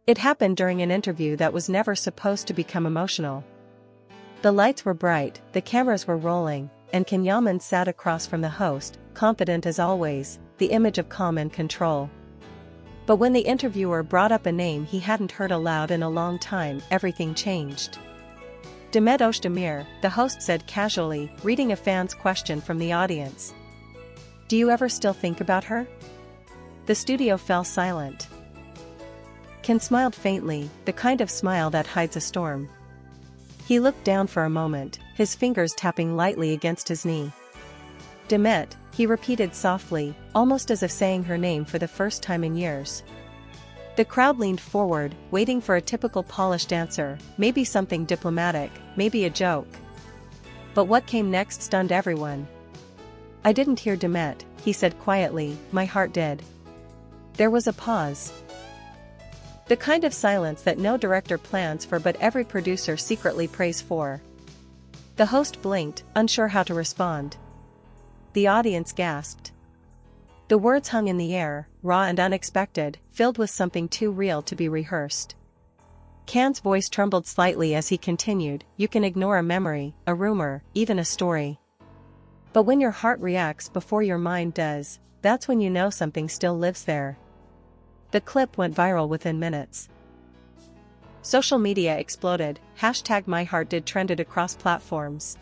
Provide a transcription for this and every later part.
It happened during an interview that was never supposed to become emotional. The lights were bright, the cameras were rolling, and Yaman sat across from the host, confident as always, the image of calm and control. But when the interviewer brought up a name he hadn't heard aloud in a long time, everything changed. Demet Özdemir, the host said casually, reading a fan's question from the audience. Do you ever still think about her? The studio fell silent. Can smiled faintly, the kind of smile that hides a storm. He looked down for a moment, his fingers tapping lightly against his knee. Demet, he repeated softly, almost as if saying her name for the first time in years. The crowd leaned forward, waiting for a typical polished answer, maybe something diplomatic, maybe a joke. But what came next stunned everyone. I didn't hear Demet, he said quietly, my heart did. There was a pause. The kind of silence that no director plans for but every producer secretly prays for. The host blinked, unsure how to respond. The audience gasped. The words hung in the air, raw and unexpected, filled with something too real to be rehearsed. Can's voice trembled slightly as he continued, you can ignore a memory, a rumor, even a story. But when your heart reacts before your mind does, that's when you know something still lives there. The clip went viral within minutes. Social media exploded, #MyHeartDid trended across platforms.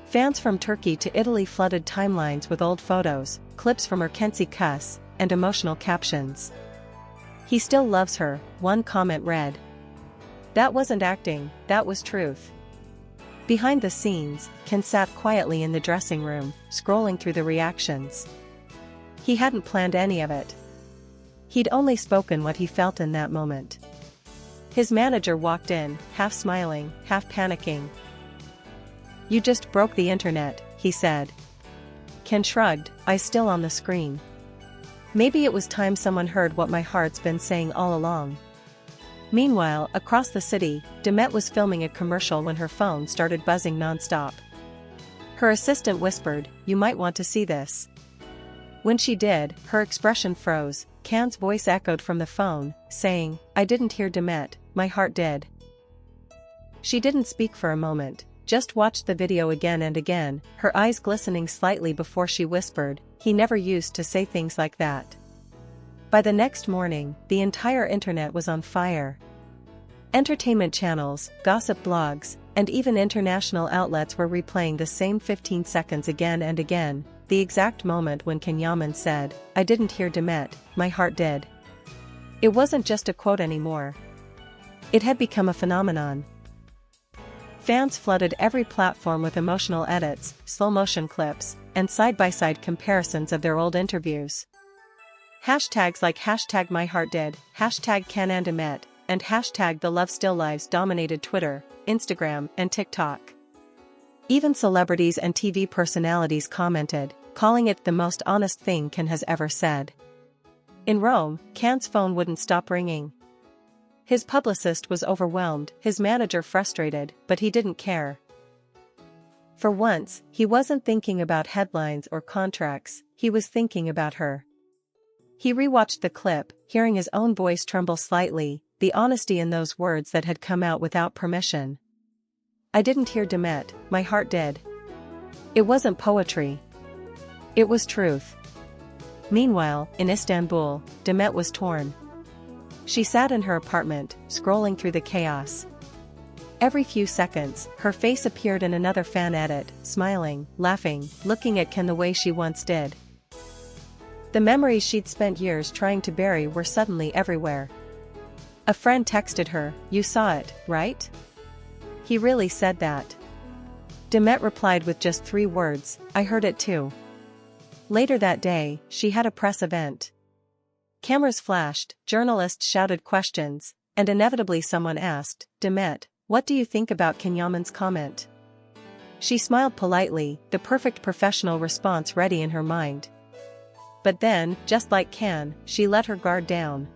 Fans from Turkey to Italy flooded timelines with old photos, clips from Erkenci Kuss, and emotional captions. He still loves her, one comment read. That wasn't acting, that was truth. Behind the scenes, Can sat quietly in the dressing room, scrolling through the reactions. He hadn't planned any of it. He'd only spoken what he felt in that moment. His manager walked in, half smiling, half panicking. You just broke the internet, he said. Can shrugged, eyes still on the screen. Maybe it was time someone heard what my heart's been saying all along. Meanwhile, across the city, Demet was filming a commercial when her phone started buzzing nonstop. Her assistant whispered, you might want to see this. When she did, her expression froze. Can's voice echoed from the phone, saying, I didn't hear Demet, my heart did. She didn't speak for a moment, just watched the video again and again, her eyes glistening slightly before she whispered, he never used to say things like that. By the next morning, the entire internet was on fire. Entertainment channels, gossip blogs, and even international outlets were replaying the same 15 seconds again and again, the exact moment when Yaman said, I didn't hear Demet, my heart did. It wasn't just a quote anymore. It had become a phenomenon. Fans flooded every platform with emotional edits, slow-motion clips, and side-by-side comparisons of their old interviews. Hashtags like #MyHeartDid, #CanandDemet, and #TheLoveStillLives dominated Twitter, Instagram, and TikTok. Even celebrities and TV personalities commented, calling it the most honest thing Can has ever said. In Rome, Can's phone wouldn't stop ringing. His publicist was overwhelmed, his manager frustrated, but he didn't care. For once, he wasn't thinking about headlines or contracts, he was thinking about her. He rewatched the clip, hearing his own voice tremble slightly, the honesty in those words that had come out without permission. I didn't hear Demet, my heart did. It wasn't poetry. It was truth. Meanwhile, in Istanbul, Demet was torn. She sat in her apartment, scrolling through the chaos. Every few seconds, her face appeared in another fan edit, smiling, laughing, looking at Can the way she once did. The memories she'd spent years trying to bury were suddenly everywhere. A friend texted her, you saw it, right? He really said that. Demet replied with just 3 words, I heard it too. Later that day, she had a press event. Cameras flashed, journalists shouted questions, and inevitably someone asked, Demet, what do you think about Yaman's comment? She smiled politely, the perfect professional response ready in her mind. But then, just like Can, she let her guard down.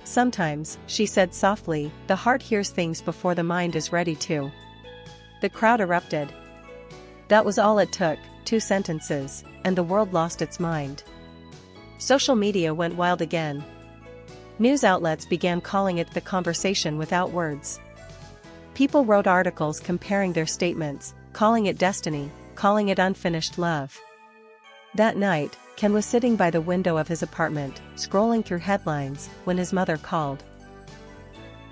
Sometimes, she said softly, the heart hears things before the mind is ready to. The crowd erupted. That was all it took, 2 sentences, and the world lost its mind. Social media went wild again. News outlets began calling it the conversation without words. People wrote articles comparing their statements, calling it destiny, calling it unfinished love. That night, Ken was sitting by the window of his apartment, scrolling through headlines, when his mother called.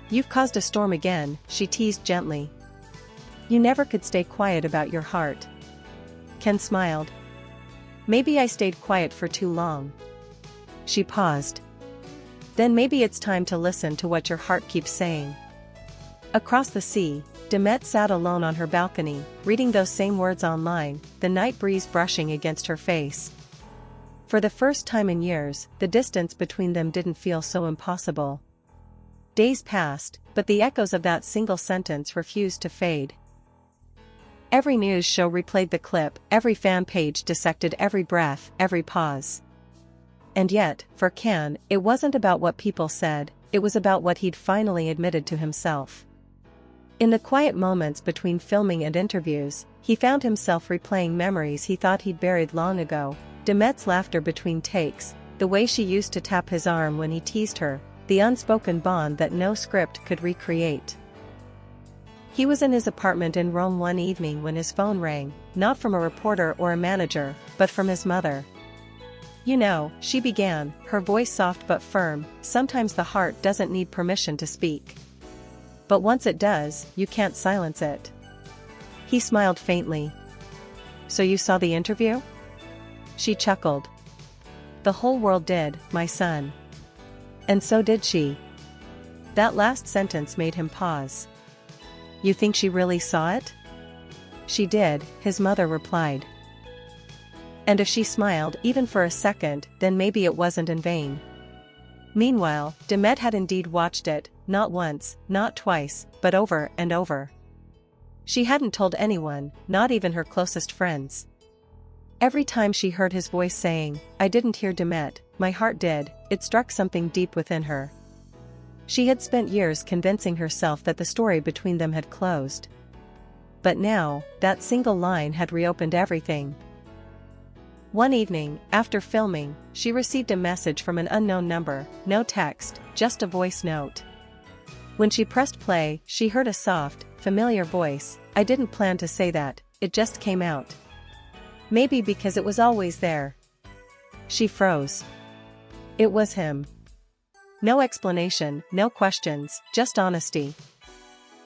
"You've caused a storm again," she teased gently. "You never could stay quiet about your heart." Ken smiled. "Maybe I stayed quiet for too long." She paused. "Then maybe it's time to listen to what your heart keeps saying." Across the sea, Demet sat alone on her balcony, reading those same words online, the night breeze brushing against her face. For the first time in years, the distance between them didn't feel so impossible. Days passed, but the echoes of that single sentence refused to fade. Every news show replayed the clip, every fan page dissected every breath, every pause. And yet, for Ken, it wasn't about what people said, it was about what he'd finally admitted to himself. In the quiet moments between filming and interviews, he found himself replaying memories he thought he'd buried long ago. Demet's laughter between takes, the way she used to tap his arm when he teased her, the unspoken bond that no script could recreate. He was in his apartment in Rome one evening when his phone rang, not from a reporter or a manager, but from his mother. "You know," she began, her voice soft but firm, "sometimes the heart doesn't need permission to speak. But once it does, you can't silence it." He smiled faintly. "So you saw the interview?" She chuckled. "The whole world did, my son." "And so did she." That last sentence made him pause. "You think she really saw it?" "She did," his mother replied. And if she smiled even for a second, then maybe it wasn't in vain. Meanwhile, Demet had indeed watched it, not once, not twice, but over and over. She hadn't told anyone, not even her closest friends. Every time she heard his voice saying, "I didn't hear Demet, my heart did," it struck something deep within her. She had spent years convincing herself that the story between them had closed. But now, that single line had reopened everything. One evening, after filming, she received a message from an unknown number, no text, just a voice note. When she pressed play, she heard a soft, familiar voice. "I didn't plan to say that, it just came out." Maybe because it was always there. She froze. It was him. No explanation, no questions, just honesty.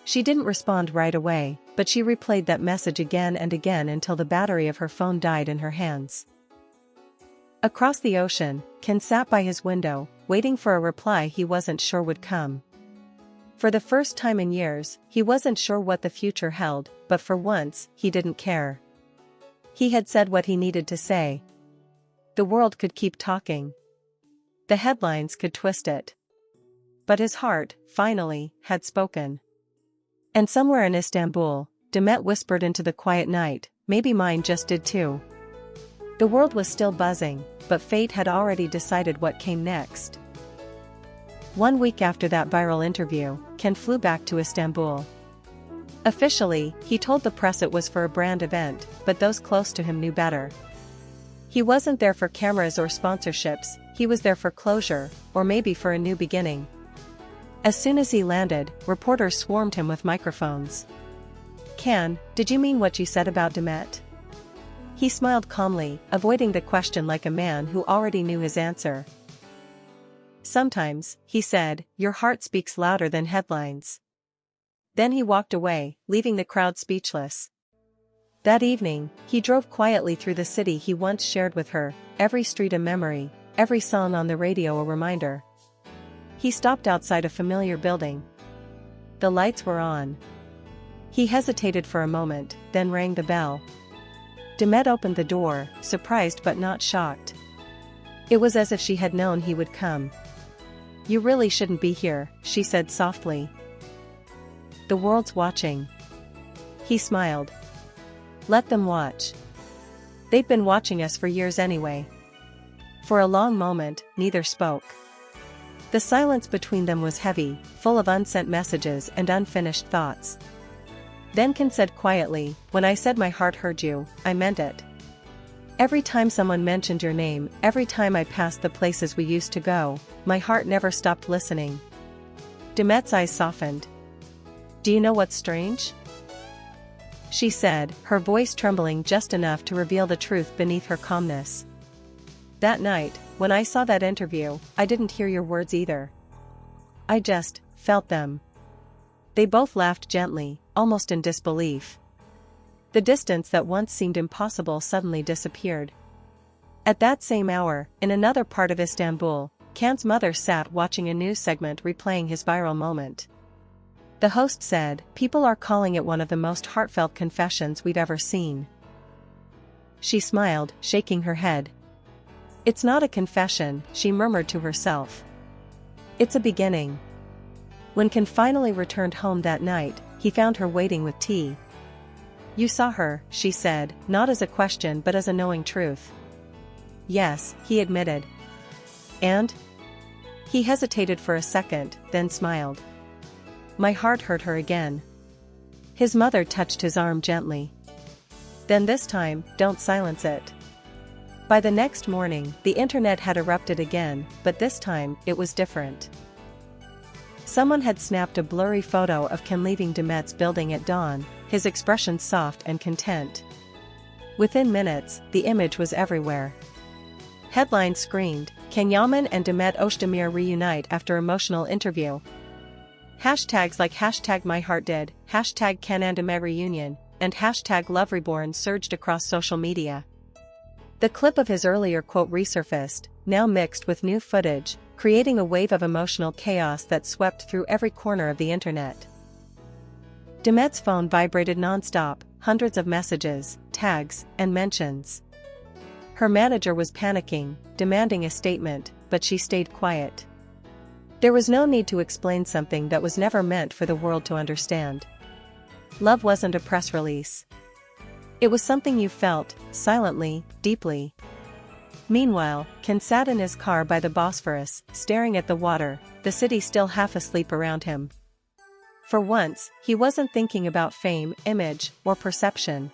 She didn't respond right away, but she replayed that message again and again until the battery of her phone died in her hands. Across the ocean, Ken sat by his window, waiting for a reply he wasn't sure would come. For the first time in years, he wasn't sure what the future held, but for once, he didn't care. He had said what he needed to say. The world could keep talking. The headlines could twist it. But his heart, finally, had spoken. And somewhere in Istanbul, Demet whispered into the quiet night, "Maybe mine just did too." The world was still buzzing, but fate had already decided what came next. 1 week after that viral interview, Ken flew back to Istanbul. Officially, he told the press it was for a brand event, but those close to him knew better. He wasn't there for cameras or sponsorships, he was there for closure, or maybe for a new beginning. As soon as he landed, reporters swarmed him with microphones. "Ken, did you mean what you said about Demet?" He smiled calmly, avoiding the question like a man who already knew his answer. "Sometimes," he said, "your heart speaks louder than headlines." Then he walked away, leaving the crowd speechless. That evening, he drove quietly through the city he once shared with her, every street a memory, every song on the radio a reminder. He stopped outside a familiar building. The lights were on. He hesitated for a moment, then rang the bell. Demet opened the door, surprised but not shocked. It was as if she had known he would come. "You really shouldn't be here," she said softly. "The world's watching." He smiled. "Let them watch. They've been watching us for years anyway." For a long moment, neither spoke. The silence between them was heavy, full of unsent messages and unfinished thoughts. Then Ken said quietly, "When I said my heart heard you, I meant it." Every time someone mentioned your name, every time I passed the places we used to go, my heart never stopped listening. Demet's eyes softened. Do you know what's strange? She said, her voice trembling just enough to reveal the truth beneath her calmness. That night, when I saw that interview, I didn't hear your words either. I just felt them. They both laughed gently, almost in disbelief. The distance that once seemed impossible suddenly disappeared. At that same hour, in another part of Istanbul, Can's mother sat watching a news segment replaying his viral moment. The host said, "People are calling it one of the most heartfelt confessions we've ever seen." She smiled, shaking her head. "It's not a confession," she murmured to herself. "It's a beginning." When Can finally returned home that night, he found her waiting with tea. "You saw her," she said, not as a question but as a knowing truth. "Yes," he admitted. "And?" He hesitated for a second, then smiled. My heart hurt her again. His mother touched his arm gently. "Then this time, don't silence it." By the next morning, the internet had erupted again, but this time, it was different. Someone had snapped a blurry photo of Can leaving Demet's building at dawn, his expression soft and content. Within minutes, the image was everywhere. Headlines screamed, "Can Yaman and Demet Özdemir reunite after emotional interview?" Hashtags like #MyHeartDid, #Can and Demet reunion, and #LoveReborn surged across social media. The clip of his earlier quote resurfaced, now mixed with new footage, creating a wave of emotional chaos that swept through every corner of the internet. Demet's phone vibrated non-stop, hundreds of messages, tags, and mentions. Her manager was panicking, demanding a statement, but she stayed quiet. There was no need to explain something that was never meant for the world to understand. Love wasn't a press release. It was something you felt, silently, deeply. Meanwhile, Can sat in his car by the Bosphorus, staring at the water, the city still half asleep around him. For once, he wasn't thinking about fame, image, or perception.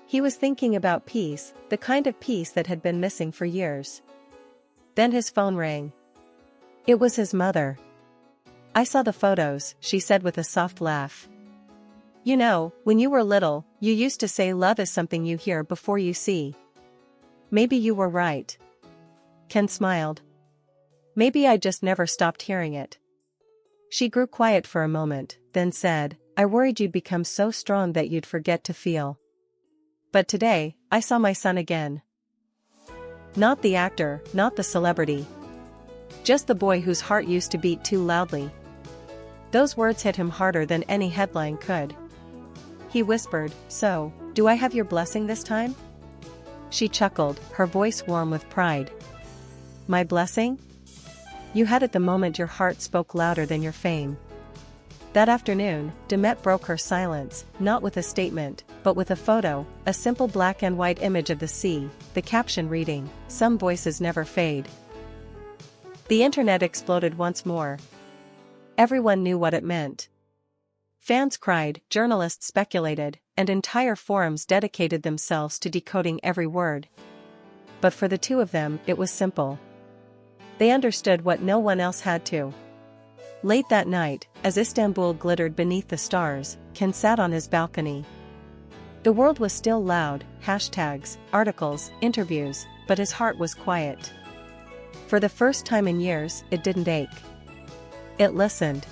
He was thinking about peace, the kind of peace that had been missing for years. Then his phone rang. It was his mother. "I saw the photos," she said with a soft laugh. "You know, when you were little, you used to say love is something you hear before you see." "Maybe you were right." Ken smiled. "Maybe I just never stopped hearing it." She grew quiet for a moment, then said, "I worried you'd become so strong that you'd forget to feel. But today, I saw my son again. Not the actor, not the celebrity. Just the boy whose heart used to beat too loudly." Those words hit him harder than any headline could. He whispered, "So, do I have your blessing this time?" She chuckled, her voice warm with pride. "My blessing? You had it the moment your heart spoke louder than your fame." That afternoon, Demet broke her silence, not with a statement, but with a photo, a simple black and white image of the sea, the caption reading, "Some voices never fade." The internet exploded once more. Everyone knew what it meant. Fans cried, journalists speculated, and entire forums dedicated themselves to decoding every word. But for the two of them, it was simple. They understood what no one else had to. Late that night, as Istanbul glittered beneath the stars, Can sat on his balcony. The world was still loud, hashtags, articles, interviews, but his heart was quiet. For the first time in years, it didn't ache. It listened.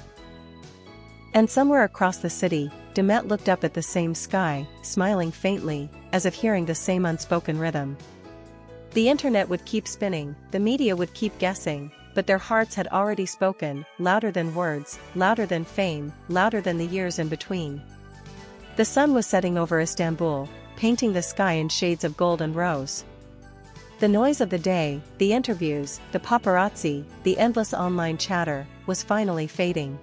And somewhere across the city, Demet looked up at the same sky, smiling faintly, as if hearing the same unspoken rhythm. The internet would keep spinning, the media would keep guessing, but their hearts had already spoken, louder than words, louder than fame, louder than the years in between. The sun was setting over Istanbul, painting the sky in shades of gold and rose. The noise of the day, the interviews, the paparazzi, the endless online chatter, was finally fading.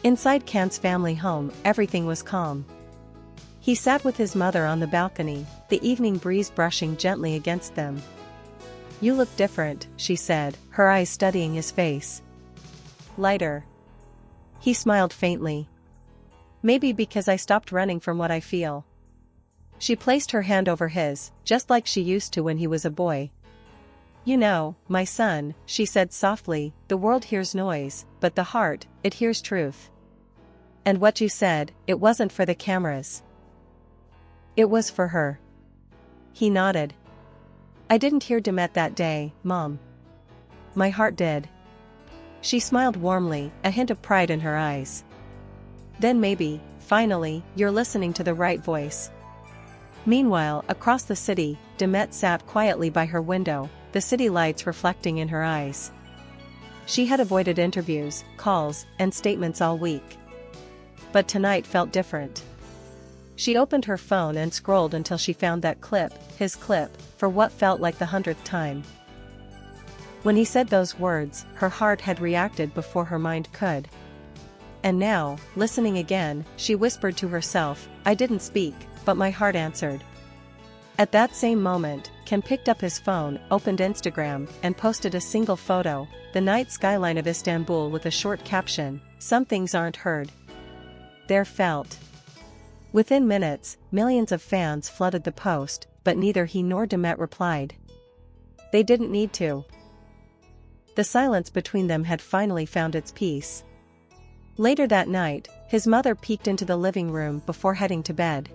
Inside Can's family home, everything was calm. He sat with his mother on the balcony, the evening breeze brushing gently against them. "You look different," she said, her eyes studying his face. "Lighter." He smiled faintly. "Maybe because I stopped running from what I feel." She placed her hand over his, just like she used to when he was a boy. "You know, my son," she said softly, "the world hears noise, but the heart, it hears truth. And what you said, it wasn't for the cameras. It was for her." He nodded. "I didn't hear Demet that day, Mom. My heart did." She smiled warmly, a hint of pride in her eyes. "Then maybe, finally, you're listening to the right voice." Meanwhile, across the city, Demet sat quietly by her window, the city lights reflecting in her eyes. She had avoided interviews, calls, and statements all week. But tonight felt different. She opened her phone and scrolled until she found that clip, his clip, for what felt like the 100th time. When he said those words, her heart had reacted before her mind could. And now, listening again, she whispered to herself, "I didn't speak, but my heart answered." At that same moment, Ken picked up his phone, opened Instagram, and posted a single photo, the night skyline of Istanbul with a short caption, "Some things aren't heard. They're felt." Within minutes, millions of fans flooded the post, but neither he nor Demet replied. They didn't need to. The silence between them had finally found its peace. Later that night, his mother peeked into the living room before heading to bed.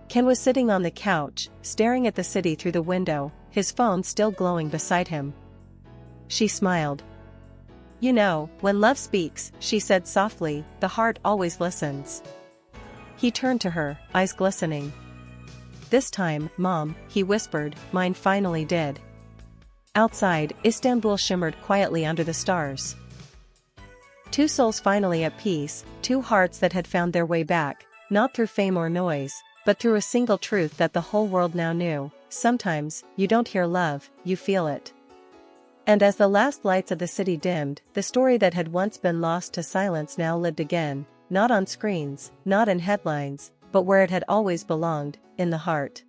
Ken was sitting on the couch, staring at the city through the window, his phone still glowing beside him. She smiled. "You know, when love speaks," she said softly, "the heart always listens." He turned to her, eyes glistening. "This time, Mom," he whispered, "mine finally did." Outside, Istanbul shimmered quietly under the stars. Two souls finally at peace, two hearts that had found their way back, not through fame or noise, but through a single truth that the whole world now knew: sometimes, you don't hear love, you feel it. And as the last lights of the city dimmed, the story that had once been lost to silence now lived again, not on screens, not in headlines, but where it had always belonged, in the heart.